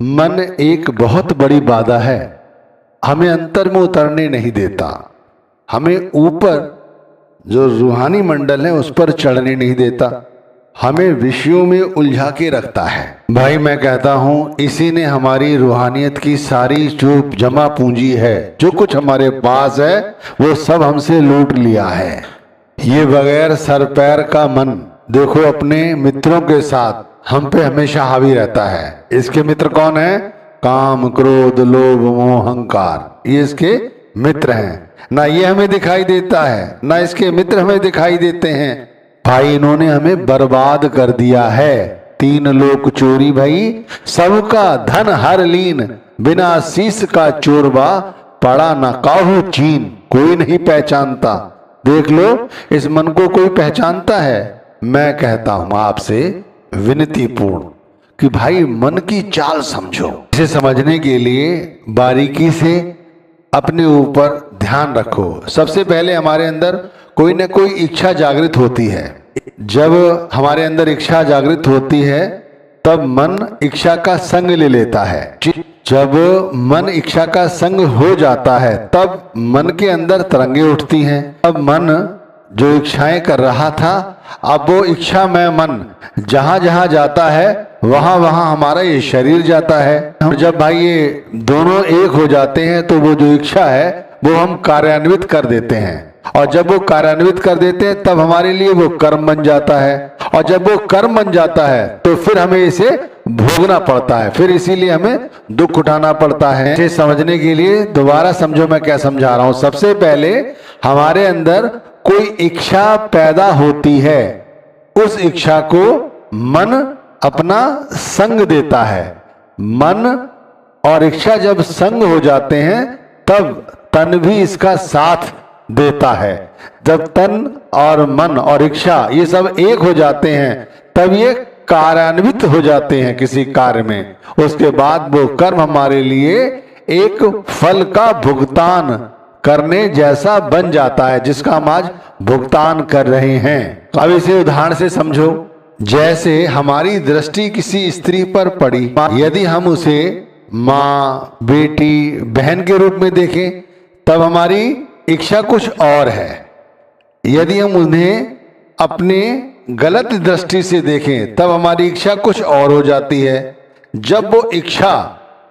मन एक बहुत बड़ी बाधा है, हमें अंतर में उतरने नहीं देता, हमें ऊपर जो रूहानी मंडल है उस पर चढ़ने नहीं देता, हमें विषयों में उलझा के रखता है। भाई मैं कहता हूँ इसी ने हमारी रूहानियत की सारी जो जमा पूंजी है, जो कुछ हमारे पास है वो सब हमसे लूट लिया है। ये बगैर सर पैर का मन देखो अपने मित्रों के साथ हम पे हमेशा हावी रहता है। इसके मित्र कौन है? काम, क्रोध, लोभ, मोह, अहंकार, ये इसके मित्र हैं। ना ये हमें दिखाई देता है, ना इसके मित्र हमें दिखाई देते हैं। भाई इन्होंने हमें बर्बाद कर दिया है। तीन लोक चोरी भई, सबका धन हर लीन, बिना शीश का चोरबा, पड़ा न काहू चीन। कोई नहीं पहचानता। देख लो इस मन को कोई पहचानता है? मैं कहता हूं आपसे विनती पूर्ण कि भाई मन की चाल समझो। इसे समझने के लिए बारीकी से अपने ऊपर ध्यान रखो। सबसे पहले हमारे अंदर कोई न कोई इच्छा जागृत होती है। जब हमारे अंदर इच्छा जागृत होती है तब मन इच्छा का संग ले लेता है। जब मन इच्छा का संग हो जाता है तब मन के अंदर तरंगे उठती हैं। अब मन जो इच्छाएं कर रहा था, अब वो इच्छा में मन जहां जहां जाता है वहां वहां हमारा ये शरीर जाता है। और जब भाई ये दोनों एक हो जाते हैं तो वो जो इच्छा है वो हम कार्यान्वित कर देते हैं, और जब वो कार्यान्वित कर देते हैं तब हमारे लिए वो कर्म बन जाता है, और जब वो कर्म बन जाता है तो फिर हमें इसे भोगना पड़ता है, फिर इसीलिए हमें दुख उठाना पड़ता है। इसे समझने के लिए दोबारा समझो मैं क्या समझा रहा हूं। सबसे पहले हमारे अंदर कोई इच्छा पैदा होती है, उस इच्छा को मन अपना संग देता है। मन और इच्छा जब संग हो जाते हैं तब तन भी इसका साथ देता है। जब तन और मन और इच्छा ये सब एक हो जाते हैं तब ये कार्यान्वित हो जाते हैं किसी कार्य में। उसके बाद वो कर्म हमारे लिए एक फल का भुगतान करने जैसा बन जाता है, जिसका हम आज भुगतान कर रहे हैं। अब इसे उदाहरण से समझो। जैसे हमारी दृष्टि किसी स्त्री पर पड़ी, यदि हम उसे माँ, बेटी, बहन के रूप में देखें तब हमारी इच्छा कुछ और है। यदि हम उन्हें अपने गलत दृष्टि से देखें तब हमारी इच्छा कुछ और हो जाती है। जब वो इच्छा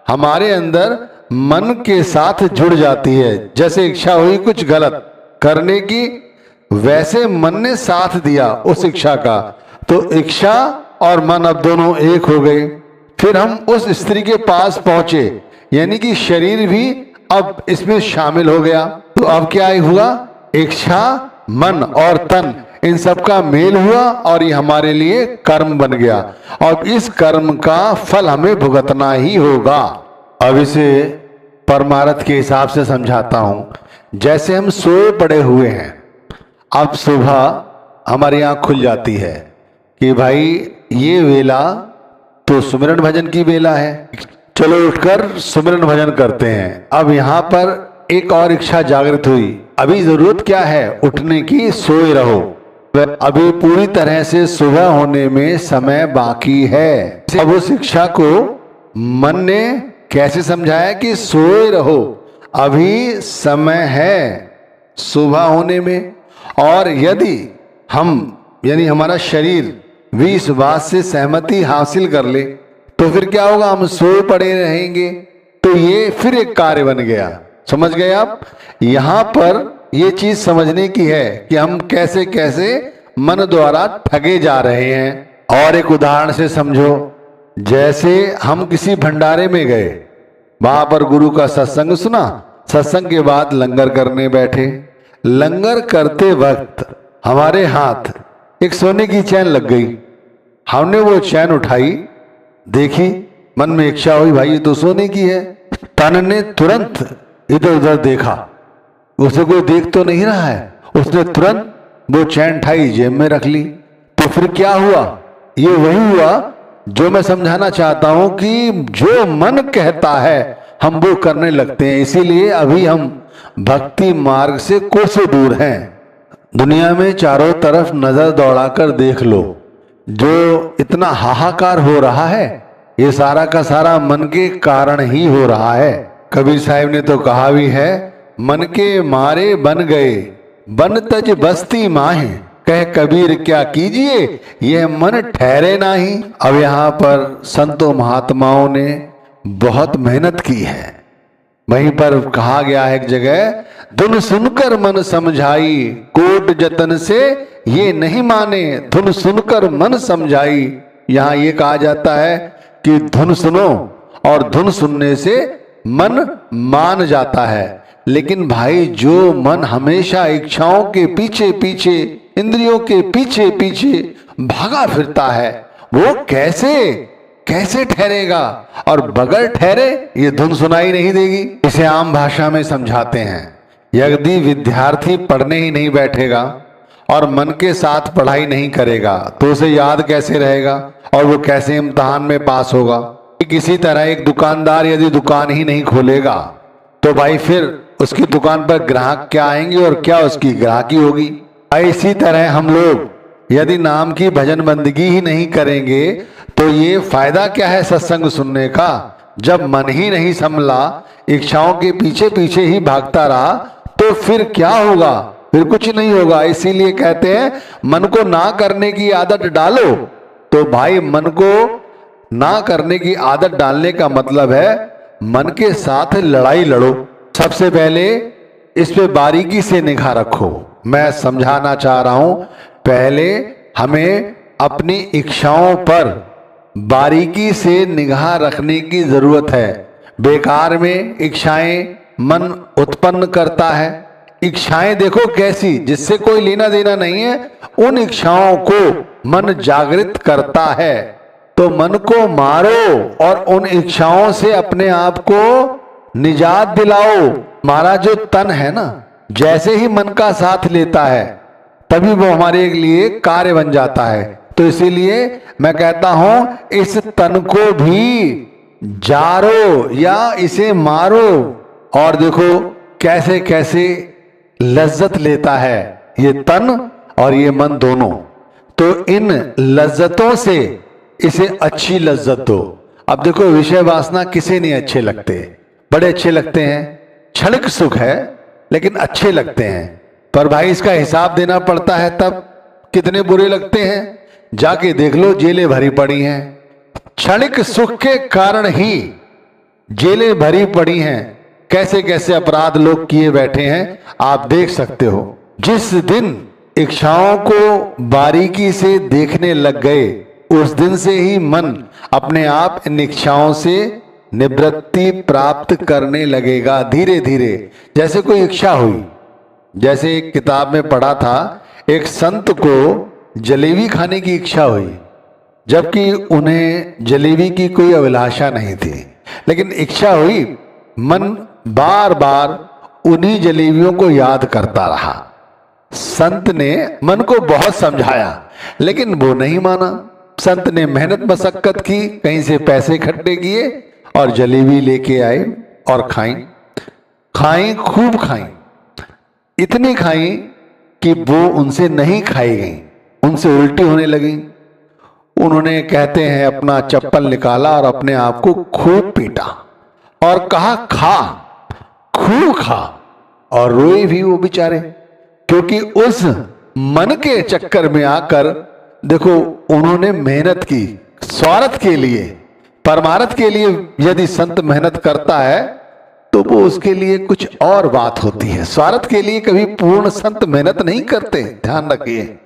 हमारे अंदर मन के साथ जुड़ जाती है, जैसे इच्छा हुई कुछ गलत करने की, वैसे मन ने साथ दिया उस इच्छा का, तो इच्छा और मन अब दोनों एक हो गए। फिर हम उस स्त्री के पास पहुंचे, यानी कि शरीर भी अब इसमें शामिल हो गया। तो अब क्या हुआ? इच्छा, मन और तन इन सब का मेल हुआ और ये हमारे लिए कर्म बन गया, और इस कर्म का फल हमें भुगतना ही होगा। अब इसे परमार्थ के हिसाब से समझाता हूं। जैसे हम सोए पड़े हुए हैं, अब सुबह हमारी आंख खुल जाती है कि भाई ये वेला तो सुमिरन भजन की वेला है, चलो उठकर सुमिरन भजन करते हैं। अब यहाँ पर एक और इच्छा जागृत हुई, अभी जरूरत क्या है? उठने की, सोए रहो। अभी पूरी तरह से सुबह होने में समय बाकी है। अब उस इच्छा को मन ने कैसे समझाया कि सोए रहो, अभी समय है सुबह होने में। और यदि हम यानी हमारा शरीर भी इस बात से सहमति हासिल कर ले तो फिर क्या होगा? हम सोए पड़े रहेंगे। तो ये फिर एक कार्य बन गया। समझ गए आप? यहां पर ये चीज समझने की है कि हम कैसे कैसे मन द्वारा ठगे जा रहे हैं। और एक उदाहरण से समझो। जैसे हम किसी भंडारे में गए, वहां पर गुरु का सत्संग सुना, सत्संग के बाद लंगर करने बैठे। लंगर करते वक्त हमारे हाथ एक सोने की चैन लग गई। हमने वो चैन उठाई, देखी, मन में इच्छा हुई भाई ये तो सोने की है। तन ने तुरंत इधर उधर देखा, उसे कोई देख तो नहीं रहा है, उसने तुरंत वो चैन उठाई, जेब में रख ली। तो फिर क्या हुआ? ये वही हुआ जो मैं समझाना चाहता हूं कि जो मन कहता है हम वो करने लगते हैं। इसीलिए अभी हम भक्ति मार्ग से कोसों दूर हैं। दुनिया में चारों तरफ नजर दौड़ाकर देख लो, जो इतना हाहाकार हो रहा है ये सारा का सारा मन के कारण ही हो रहा है। कबीर साहब ने तो कहा भी है, मन के मारे बन गए बन तज बस्ती माहे, कह कबीर क्या कीजिए यह मन ठहरे नाही। अब यहाँ पर संतों महात्माओं ने बहुत मेहनत की है। वहीं पर कहा गया है एक जगह, धुन सुनकर मन समझाई कोट जतन से ये नहीं माने, धुन सुनकर मन समझाई। यहाँ ये कहा जाता है कि धुन सुनो और धुन सुनने से मन मान जाता है। लेकिन भाई जो मन हमेशा इच्छाओं के पीछे पीछे, इंद्रियों के पीछे पीछे भागा फिरता है, वो कैसे ठहरेगा? और बगैर ठहरे ये धुन सुनाई नहीं देगी। इसे आम भाषा में समझाते हैं, यदि विद्यार्थी पढ़ने ही नहीं बैठेगा और मन के साथ पढ़ाई नहीं करेगा तो उसे याद कैसे रहेगा और वो कैसे इम्तिहान में पास होगा? किसी तरह एक दुकानदार यदि दुकान ही नहीं खोलेगा तो भाई फिर उसकी दुकान पर ग्राहक क्या आएंगे और क्या उसकी ग्राहकी होगी? इसी तरह हम लोग यदि नाम की भजन बंदगी ही नहीं करेंगे तो ये फायदा क्या है सत्संग सुनने का? जब मन ही नहीं संभला, इच्छाओं के पीछे पीछे ही भागता रहा तो फिर क्या होगा? फिर कुछ नहीं होगा। इसीलिए कहते हैं मन को ना करने की आदत डालो। तो भाई मन को ना करने की आदत डालने का मतलब है मन के साथ लड़ाई लड़ो। सबसे पहले इस पे बारीकी से निगाह रखो। मैं समझाना चाह रहा हूं, पहले हमें अपनी इच्छाओं पर बारीकी से निगाह रखने की जरूरत है। बेकार में इच्छाएं मन उत्पन्न करता है। इच्छाएं देखो कैसी, जिससे कोई लेना देना नहीं है, उन इच्छाओं को मन जागृत करता है। तो मन को मारो और उन इच्छाओं से अपने आप को निजात दिलाओ। हमारा जो तन है ना, जैसे ही मन का साथ लेता है तभी वो हमारे लिए कार्य बन जाता है। तो इसीलिए मैं कहता हूं इस तन को भी जारो या इसे मारो और देखो कैसे कैसे लज्जत लेता है ये तन और ये मन दोनों। तो इन लज्जतों से इसे अच्छी लज्जत दो। अब देखो विषय वासना किसे नहीं अच्छे लगते? बड़े अच्छे लगते हैं। क्षणिक सुख है लेकिन अच्छे लगते हैं, पर भाई इसका हिसाब देना पड़ता है तब कितने बुरे लगते हैं। जाके देख लो, जेलें भरी पड़ी हैं। क्षणिक सुख के कारण ही जेलें भरी पड़ी हैं। कैसे कैसे अपराध लोग किए बैठे हैं आप देख सकते हो। जिस दिन इच्छाओं को बारीकी से देखने लग गए उस दिन से ही मन अपने आप इन इच्छाओं से निवृत्ति प्राप्त करने लगेगा धीरे धीरे। जैसे कोई इच्छा हुई, जैसे एक किताब में पढ़ा था, एक संत को जलेबी खाने की इच्छा हुई, जबकि उन्हें जलेबी की कोई अभिलाषा नहीं थी, लेकिन इच्छा हुई। मन बार बार उन्हीं जलेबियों को याद करता रहा। संत ने मन को बहुत समझाया लेकिन वो नहीं माना। संत ने मेहनत मशक्कत की, कहीं से पैसे इकट्ठे किए और जलेबी लेके आए और खाई, खूब खाई, इतनी खाई कि वो उनसे नहीं खाई गई, उनसे उल्टी होने लगी। उन्होंने कहते हैं अपना चप्पल निकाला और अपने आप को खूब पीटा और कहा खा, खूब खा। और रोए भी वो बेचारे, क्योंकि उस मन के चक्कर में आकर देखो उन्होंने मेहनत की स्वार्थ के लिए। परमार्थ के लिए यदि संत मेहनत करता है तो वो उसके लिए कुछ और बात होती है। स्वार्थ के लिए कभी पूर्ण संत मेहनत नहीं करते, ध्यान रखिए।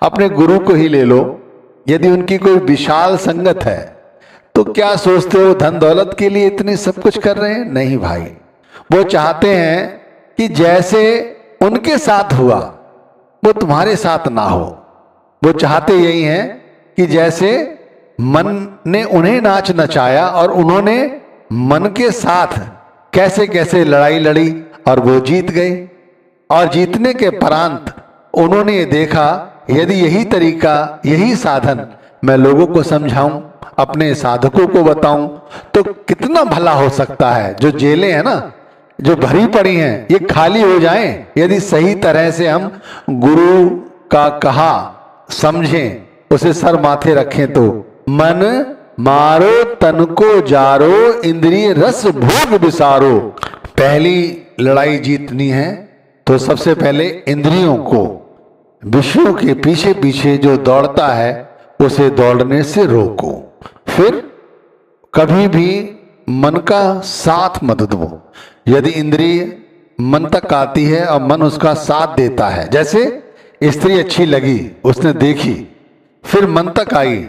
अपने गुरु को ही ले लो, यदि उनकी कोई विशाल संगत है तो क्या सोचते हो धन दौलत के लिए इतने सब कुछ कर रहे हैं? नहीं भाई, वो चाहते हैं कि जैसे उनके साथ हुआ वो तुम्हारे साथ ना हो। वो चाहते यही हैं कि जैसे मन ने उन्हें नाच नचाया और उन्होंने मन के साथ कैसे कैसे लड़ाई लड़ी और वो जीत गए। और जीतने के परांत उन्होंने देखा यदि यही तरीका, यही साधन मैं लोगों को समझाऊं, अपने साधकों को बताऊं तो कितना भला हो सकता है। जो जेलें हैं ना, जो भरी पड़ी हैं, ये खाली हो जाएं यदि सही तरह से हम गुरु का कहा समझें, उसे सर माथे रखें तो मन मारो तन को जारो, इंद्रिय रस भोग विसारो। पहली लड़ाई जीतनी है तो सबसे पहले इंद्रियों को विषयों के पीछे पीछे जो दौड़ता है उसे दौड़ने से रोको। फिर कभी भी मन का साथ मत दो। यदि इंद्रिय मन तक आती है और मन उसका साथ देता है, जैसे स्त्री अच्छी लगी, उसने देखी, फिर मन तक आई,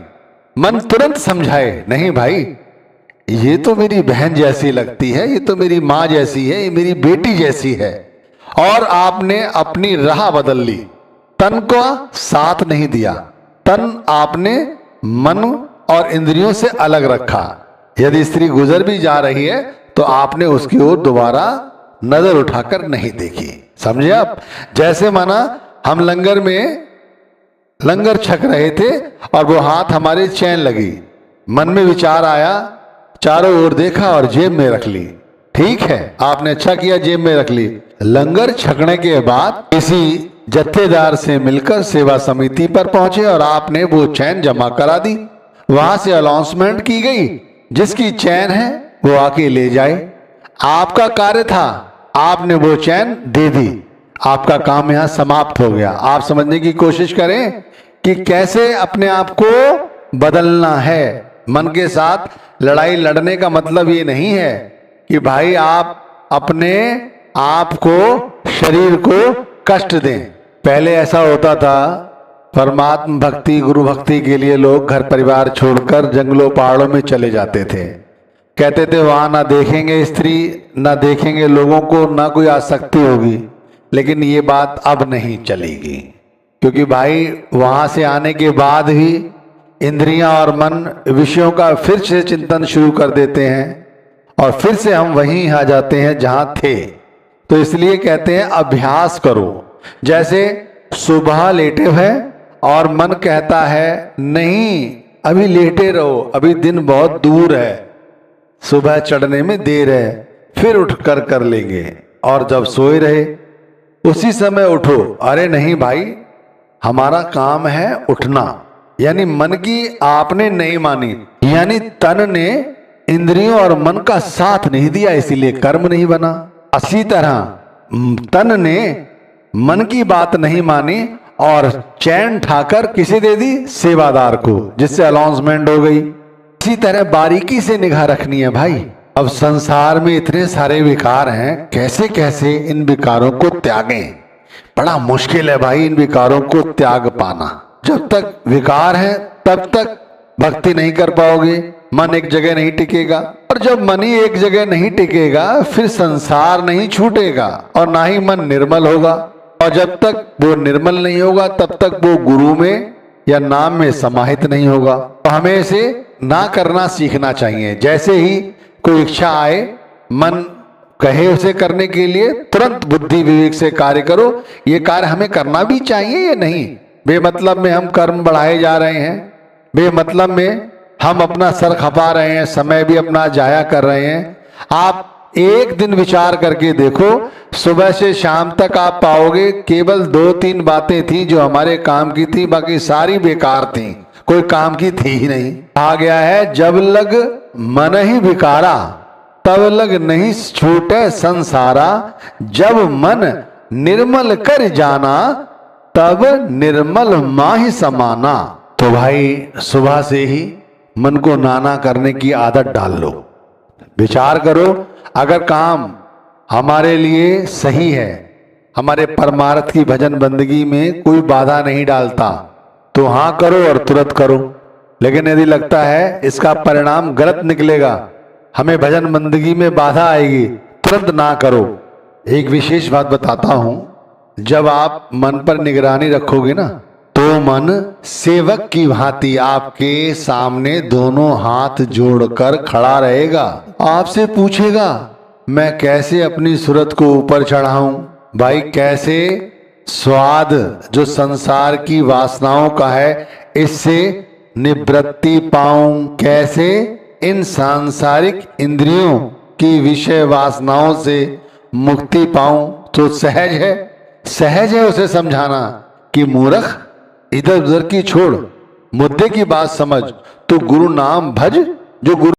मन तुरंत समझाए नहीं भाई ये तो मेरी बहन जैसी लगती है, ये तो मेरी माँ जैसी है, ये मेरी बेटी जैसी है, और आपने अपनी राह बदल ली, तन को साथ नहीं दिया, तन आपने मन और इंद्रियों से अलग रखा। यदि स्त्री गुजर भी जा रही है तो आपने उसकी ओर दोबारा नजर उठाकर नहीं देखी। समझे आप? जैसे माना हम लंगर में लंगर छक रहे थे और वो हाथ हमारे चैन लगी, मन में विचार आया, चारों ओर देखा और जेब में रख ली। ठीक है, आपने अच्छा किया, जेब में रख ली। लंगर छकने के बाद किसी जत्थेदार से मिलकर सेवा समिति पर पहुंचे और आपने वो चैन जमा करा दी। वहां से अनाउंसमेंट की गई, जिसकी चैन है वो आके ले जाए। आपका कार्य था, आपने वो चैन दे दी, आपका काम यहां समाप्त हो गया। आप समझने की कोशिश करें कि कैसे अपने आप को बदलना है। मन के साथ लड़ाई लड़ने का मतलब ये नहीं है कि भाई आप अपने आप को, शरीर को कष्ट दें। पहले ऐसा होता था, परमात्म भक्ति, गुरु भक्ति के लिए लोग घर परिवार छोड़कर जंगलों पहाड़ों में चले जाते थे। कहते थे वहां ना देखेंगे स्त्री, ना देखेंगे लोगों को, ना कोई आसक्ति होगी। लेकिन ये बात अब नहीं चलेगी, क्योंकि भाई वहां से आने के बाद ही इंद्रियां और मन विषयों का फिर से चिंतन शुरू कर देते हैं और फिर से हम वहीं आ जाते हैं जहां थे। तो इसलिए कहते हैं अभ्यास करो। जैसे सुबह लेटे हुए और मन कहता है नहीं अभी लेटे रहो, अभी दिन बहुत दूर है, सुबह चढ़ने में देर है, फिर उठकर कर लेंगे। और जब सोए रहे उसी समय उठो, अरे नहीं भाई हमारा काम है उठना। यानी मन की आपने नहीं मानी, यानी तन ने इंद्रियों और मन का साथ नहीं दिया, इसीलिए कर्म नहीं बना। इसी तरह तन ने मन की बात नहीं मानी और चैन ठाकर किसे दे दी? सेवादार को, जिससे अनाउंसमेंट हो गई। इसी तरह बारीकी से निगाह रखनी है भाई। अब संसार में इतने सारे विकार हैं, कैसे कैसे इन विकारों को त्यागें? बड़ा मुश्किल है भाई इन विकारों को त्याग पाना। जब तक विकार है तब तक भक्ति नहीं कर पाओगे, मन एक जगह नहीं टिकेगा, और जब मन ही एक जगह नहीं टिकेगा फिर संसार नहीं छूटेगा और ना ही मन निर्मल होगा। और जब तक वो निर्मल नहीं होगा तब तक वो गुरु में या नाम में समाहित नहीं होगा। तो हमें इसे ना करना सीखना चाहिए। जैसे ही कोई इच्छा आए, मन कहे उसे करने के लिए तुरंत बुद्धि विवेक से कार्य करो। ये कार्य हमें करना भी चाहिए या नहीं? बेमतलब में हम कर्म बढ़ाए जा रहे हैं, बेमतलब में हम अपना सर खपा रहे हैं, समय भी अपना जाया कर रहे हैं। आप एक दिन विचार करके देखो, सुबह से शाम तक आप पाओगे केवल 2-3 बातें थी जो हमारे काम की थी, बाकी सारी बेकार थी, कोई काम की थी ही नहीं। कहा गया है जब लग मन ही विकारा तब लग नहीं छूटे संसारा, जब मन निर्मल कर जाना तब निर्मल माहि समाना। तो भाई सुबह से ही मन को नाना करने की आदत डाल लो। विचार करो, अगर काम हमारे लिए सही है, हमारे परमार्थ की भजन बंदगी में कोई बाधा नहीं डालता, तो हाँ करो और तुरंत करो। लेकिन यदि लगता है इसका परिणाम गलत निकलेगा, हमें भजन बंदगी में बाधा आएगी, तुरंत ना करो। एक विशेष बात बताता हूं, जब आप मन पर निगरानी रखोगे ना तो मन सेवक की भांति आपके सामने दोनों हाथ जोड़कर खड़ा रहेगा। आपसे पूछेगा मैं कैसे अपनी सूरत को ऊपर चढ़ाऊं, भाई कैसे स्वाद जो संसार की वासनाओं का है इससे निवृत्ति पाऊं, कैसे इन सांसारिक इंद्रियों की विषय वासनाओं से मुक्ति पाऊं। तो सहज है उसे समझाना कि मूर्ख इधर उधर की छोड़, मुद्दे की बात समझ, तो गुरु नाम भज जो गुरु